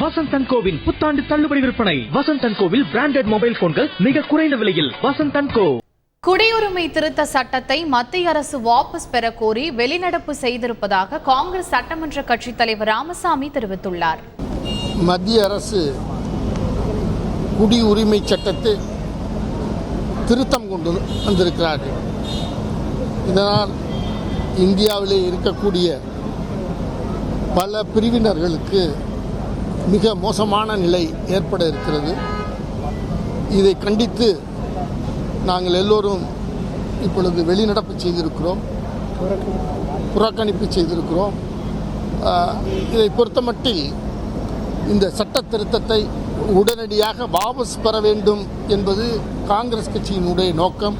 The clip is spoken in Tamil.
வசந்த் & கோவின் புத்தாண்டு தள்ளுபடி விற்பனை. வசந்த் & கோவில் பிராண்டட் மொபைல் போன்கள் மிக குறைந்த விலையில். வசந்த் & கோ. குடியுரிமை திருத்த சட்டத்தை மத்திய அரசு வாபஸ் பெற கோரி வெளிநடப்பு செய்திருப்பதாக காங்கிரஸ் சட்டமன்ற கட்சித் தலைவர் ராமசாமி தெரிவித்துள்ளார். மத்திய அரசு குடியுரிமை சட்டத்தை திருத்தம் கொண்டு வந்திருக்கிறார்கள். இதனால் இந்தியாவிலே இருக்கக்கூடிய பல பிரிவினர்களுக்கு மிக மோசமான நிலை ஏற்பட இருக்கிறது. இதை கண்டித்து நாங்கள் எல்லோரும் இப்பொழுது வெளிநடப்பு செய்திருக்கிறோம், புறக்கணிப்பு செய்திருக்கிறோம். இதை பொறுத்தமட்டில் இந்த சட்ட திருத்தத்தை உடனடியாக வாபஸ் பெற வேண்டும் என்பது காங்கிரஸ் கட்சியினுடைய நோக்கம்.